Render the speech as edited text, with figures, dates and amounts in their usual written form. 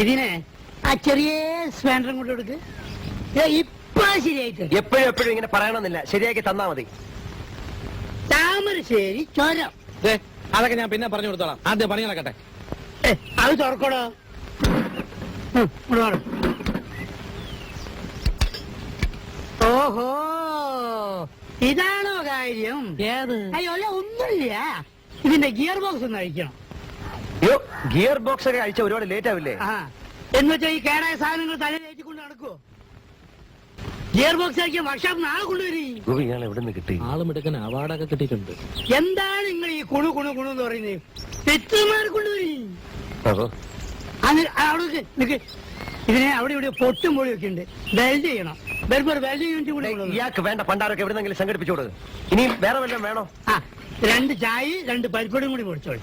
ഇതിനെ ആ ചെറിയ സ്പാൻഡറും കൊണ്ട് കൊടുക്ക്. ഇപ്പൊ ശരിയായിട്ട് എപ്പോഴും എപ്പോഴും ഇങ്ങനെ പറയണമെന്നില്ല, ശരിയാക്കി തന്നാ മതി. താമരശ്ശേരി ചുരം. അതൊക്കെ ഞാൻ പിന്നെ പറഞ്ഞു കൊടുത്തോളാം, ആദ്യം പണി നടക്കട്ടെ. അത് തുറക്കടോ. ഓഹോ, ഇതാണോ കാര്യം? ഏത്? അയ്യോ അല്ല, ഒന്നുമില്ല. ഇതിന്റെ ഗിയർ ബോക്സ് ഒന്ന് അഴിക്കണം. അയ്യോ, ഗിയർ ബോക്സ് ഒക്കെ അഴിച്ച ഒരുപാട് ലേറ്റ് ആവില്ലേ? ആ, എന്നുവെച്ചാൽ ഈ കേടായ സാധനങ്ങൾ തലയിലേറ്റിക്കൊണ്ട് നടക്കുവോ? ഗിയർ ബോക്സ് അഴിക്കാൻ വർക്ക്ഷോപ്പ് നാളെ കൊണ്ടുവരും. ഇയാൾ എവിടെ നിന്ന് കിട്ടി? ആളും എടുക്കാൻ അവാർഡൊക്കെ കിട്ടിയിട്ടുണ്ട്. എന്താണ് നിങ്ങൾ ഈ കുണു കുണു കുണു എന്ന് പറയുന്നത്? തെറ്റുമാർ കൊണ്ടുവരും. അവിടെ നിക്ക്. ഇതിനെ അവിടെ ഇവിടെ പൊട്ടും പൊളിയൊക്കെ ഉണ്ട്. വെൽഡ് ചെയ്യണം. വെൽഡ് യൂണിറ്റ് കൂടെ ഇയാൾക്ക് വേണ്ട പണ്ടാരൊക്കെ എവിടെന്നെങ്കിലും സംഘടിപ്പിച്ചോട്. ഇനിയും വേറെ വല്ലതും വേണോ? 2 ചായ 2 പരിപ്പടും കൂടി പൊടിച്ചോളൂ.